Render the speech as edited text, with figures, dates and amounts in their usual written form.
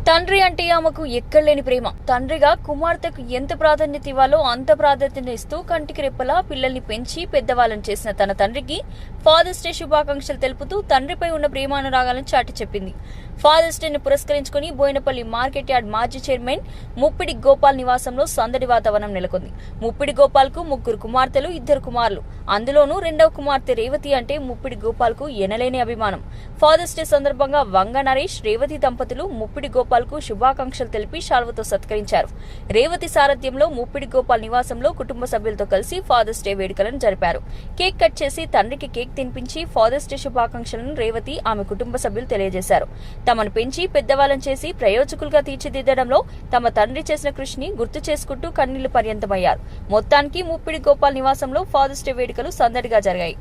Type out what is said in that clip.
తండ్రి అంటే ఆమెకు ఎక్కడలేని ప్రేమ. తండ్రిగా కుమార్తెకు ఎంత ప్రాధాన్యత ఇవ్వాలో అంత ప్రాధాన్యత ఇస్తూ కంటికి రెప్పలా పిల్లల్ని పెంచి పెద్దవాళ్ళని చేసిన తన తండ్రికి ఫాదర్స్ డే శుభాకాంక్షలు తెలుపుతూ తండ్రిపై ఉన్న ప్రేమానురాగాలను చాటి చెప్పింది. ఫాదర్స్ డేని పురస్కరించుకుని బోయినపల్లి మార్కెట్ యార్డ్ మాజీ చైర్మన్ ముప్పిడి గోపాల్ నివాసంలో సందడి వాతావరణం నెలకొంది. ముప్పిడి గోపాల్ కు 3 కుమార్తెలు, 2 కుమారులు. అందులోనూ 2వ కుమార్తె రేవతి అంటే ముప్పిడి గోపాల్ కు ఎనలేని అభిమానం. ఫాదర్స్ డే సందర్భంగా వంగ నరేష్, రేవతి దంపతులు ముప్పిడి గోపాల్ కు శుభాకాంక్షలు తెలిపి శాల్వతో సత్కరించారు. రేవతి సారథ్యంలో ముప్పిడి గోపాల్ నివాసంలో కుటుంబ సభ్యులతో కలిసి ఫాదర్స్ డే వేడుకలను జరిపారు. కేక్ కట్ చేసి తండ్రికి కేక్ తినిపించి ఫాదర్స్ డే శుభాకాంక్షలను రేవతి, ఆమె కుటుంబ సభ్యులు తెలియజేశారు. తమను పెంచి పెద్దవాళ్ళని చేసి ప్రయోజకులుగా తీర్చిదిద్దడంలో తమ తండ్రి చేసిన కృషిని గుర్తు చేసుకుంటూ కన్నీళ్లు పర్యంతమయ్యారు. మొత్తానికి ముప్పిడి గోపాల్ నివాసంలో ఫాదర్స్ డే వేడుకలు సందడిగా జరిగాయి.